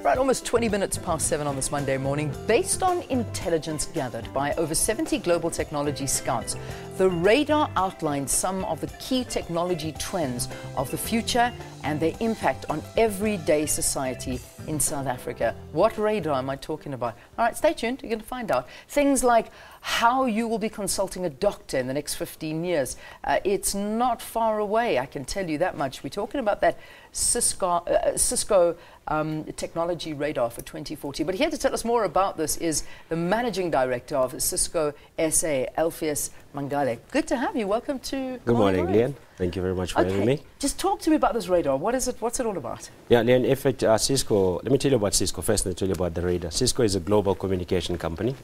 Right, almost 20 minutes past 7 on this Monday morning. Based on intelligence gathered by over 70 global technology scouts, the radar outlines some of the key technology trends of the future and their impact on everyday society in South Africa. What radar am I talking about? All right, stay tuned, you're going to find out. Things like how you will be consulting a doctor in the next 15 years. It's not far away, I can tell you that much. We're talking about that Cisco technology radar for 2040. But here to tell us more about this is the managing director of Cisco SA, Alpheus Mangale. Good to have you. Welcome to Good morning, Leanne. Thank you very much for having me. Just talk to me about this radar. What is it? What's it all about? Yeah, Leanne, if it, Cisco, let me tell you about Cisco first and tell you about the radar. Cisco is a global communication company.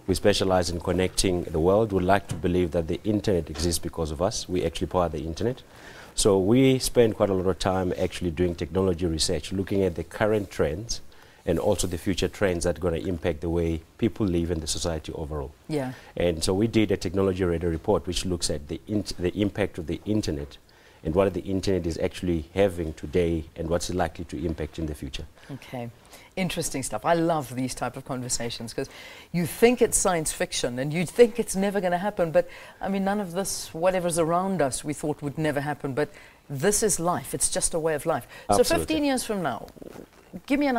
We specialize in connecting the world. We like to believe that the internet exists because of us. We actually power the internet. So we spend quite a lot of time actually doing technology research, looking at the current trends and also the future trends that are going to impact the way people live in the society overall. Yeah. And so we did a technology radar report which looks at the impact of the internet and what the internet is actually having today and what's it likely to impact in the future. Okay. Interesting stuff. I love these type of conversations because you think it's science fiction and you think it's never going to happen, but I mean none of this, whatever's around us, we thought would never happen, but this is life. It's just a way of life. Absolutely. So 15 years from now, give me an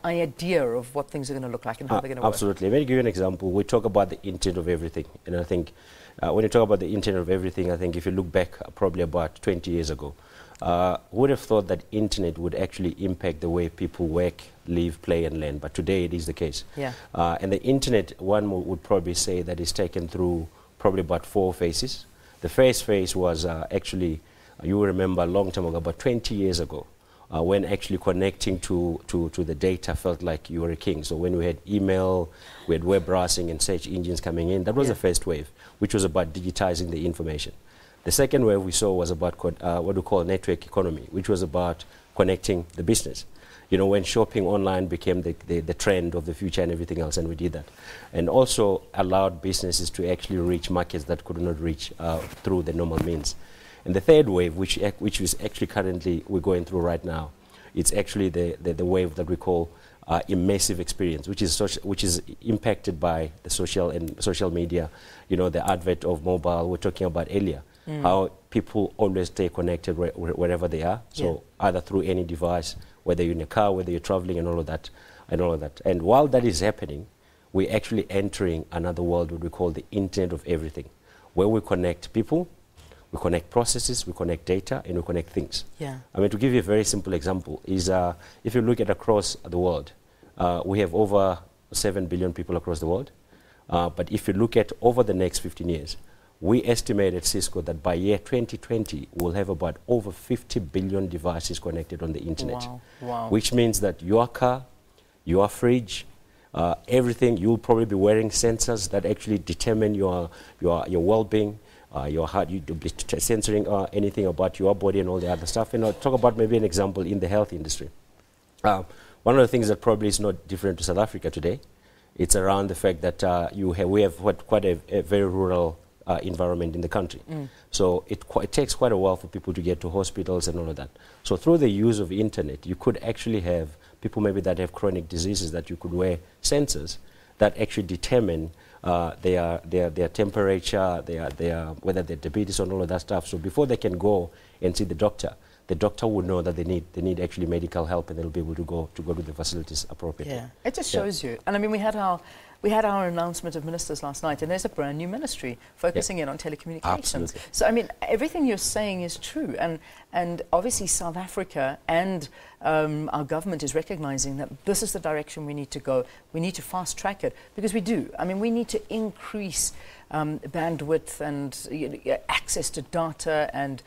idea of what things are going to look like and how they're going to work. Absolutely. Let me give you an example. We talk about the internet of everything, and I think when you talk about the internet of everything, I think if you look back probably about 20 years ago, who would have thought that internet would actually impact the way people work, live, play and learn, but today it is the case. Yeah. And the internet, one would probably say that is taken through probably about 4 phases. The first phase was actually, you will remember a long time ago, about 20 years ago, when actually connecting to the data felt like you were a king. So when we had email, we had web browsing and search engines coming in, that was the first wave, which was about digitizing the information. The second wave we saw was about what we call network economy, which was about connecting the business. You know, when shopping online became the trend of the future and everything else, and we did that. And also allowed businesses to actually reach markets that could not reach through the normal means. And the third wave, which is actually currently we're going through right now, it's actually the wave that we call immersive experience, which is impacted by the social media, you know, the advent of mobile we're talking about earlier. How people always stay connected wherever they are, so either through any device, whether you're in a car, whether you're traveling and all of that. And while that is happening, we're actually entering another world, what we call the internet of everything, where we connect people, we connect processes, we connect data, and we connect things. Yeah. I mean, to give you a very simple example, is if you look at across the world, we have over 7 billion people across the world. But if you look at over the next 15 years, we estimate at Cisco that by year 2020, we'll have about over 50 billion devices connected on the internet. Wow. Wow. Which means that your car, your fridge, everything, you'll probably be wearing sensors that actually determine your well-being, your heart, you'll be censoring anything about your body and all the other stuff. And I'll talk about maybe an example in the health industry. One of the things that probably is not different to South Africa today, it's around the fact that we have quite a very rural environment in the country. So it takes quite a while for people to get to hospitals and all of that. So through the use of internet, you could actually have people maybe that have chronic diseases that you could wear sensors that actually determine their temperature, whether they're diabetes and all of that stuff. So before they can go and see the doctor would know that they need actually medical help, and they'll be able to go to the facilities appropriately. Yeah, it just shows you. And I mean, we had our announcement of ministers last night, and there's a brand new ministry focusing in on telecommunications. Absolutely. So I mean, everything you're saying is true, and obviously South Africa and our government is recognizing that this is the direction we need to go. We need to fast track it, because we do. I mean, we need to increase bandwidth and access to data and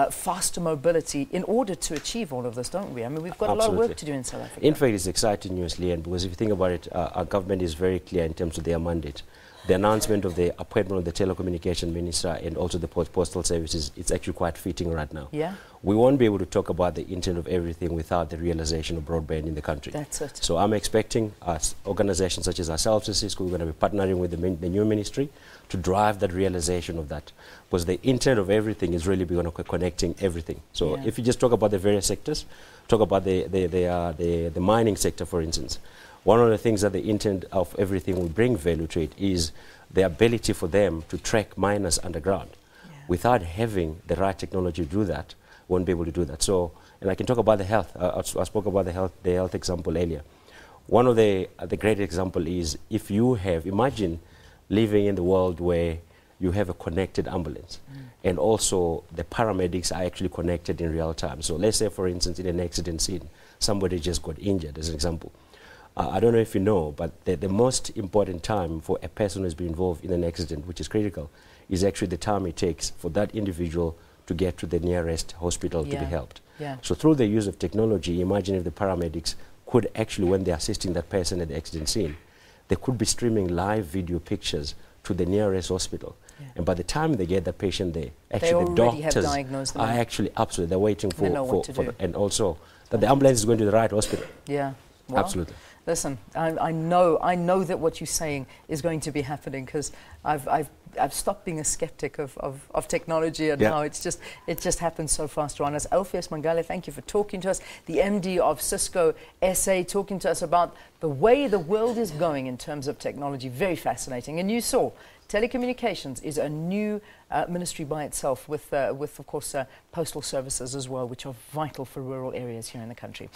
faster mobility in order to achieve all of this, don't we? I mean, we've got a lot of work to do in South Africa. In fact, it's exciting news, Leanne, because if you think about it, our government is very clear in terms of their mandate. the announcement of the appointment of the telecommunication minister and also the postal services, it's actually quite fitting right now. Yeah. We won't be able to talk about the Internet of Everything without the realization of broadband in the country. That's it. So I'm expecting organizations such as ourselves at Cisco, we're going to be partnering with the new ministry to drive that realization of that. Because the Internet of Everything is really going to be connecting everything. So if you just talk about the various sectors, talk about the mining sector, for instance, one of the things that the Internet of Everything will bring value to it is the ability for them to track miners underground. Yeah. Without having the right technology to do that, won't be able to do that. So, and I can talk about the health. I spoke about the health example earlier. One of the great example is if you have, imagine living in the world where you have a connected ambulance and also the paramedics are actually connected in real time. So let's say, for instance, in an accident scene, somebody just got injured, as an example. I don't know if you know, but the most important time for a person who's been involved in an accident, which is critical, is actually the time it takes for that individual to get to the nearest hospital to be helped. Yeah. So through the use of technology, imagine if the paramedics could actually, when they're assisting that person at the accident scene, they could be streaming live video pictures to the nearest hospital. Yeah. And by the time they get the patient there, actually the doctors are actually absolutely, they're waiting for and also that the ambulance is going to the right hospital. Yeah. Well, absolutely. Listen, I know that what you're saying is going to be happening, because I've stopped being a skeptic of technology and how it just happens so fast around us. Alpheus Mangale, thank you for talking to us. The MD of Cisco SA, talking to us about the way the world is going in terms of technology. Very fascinating. And you saw telecommunications is a new ministry by itself, with of course postal services as well, which are vital for rural areas here in the country.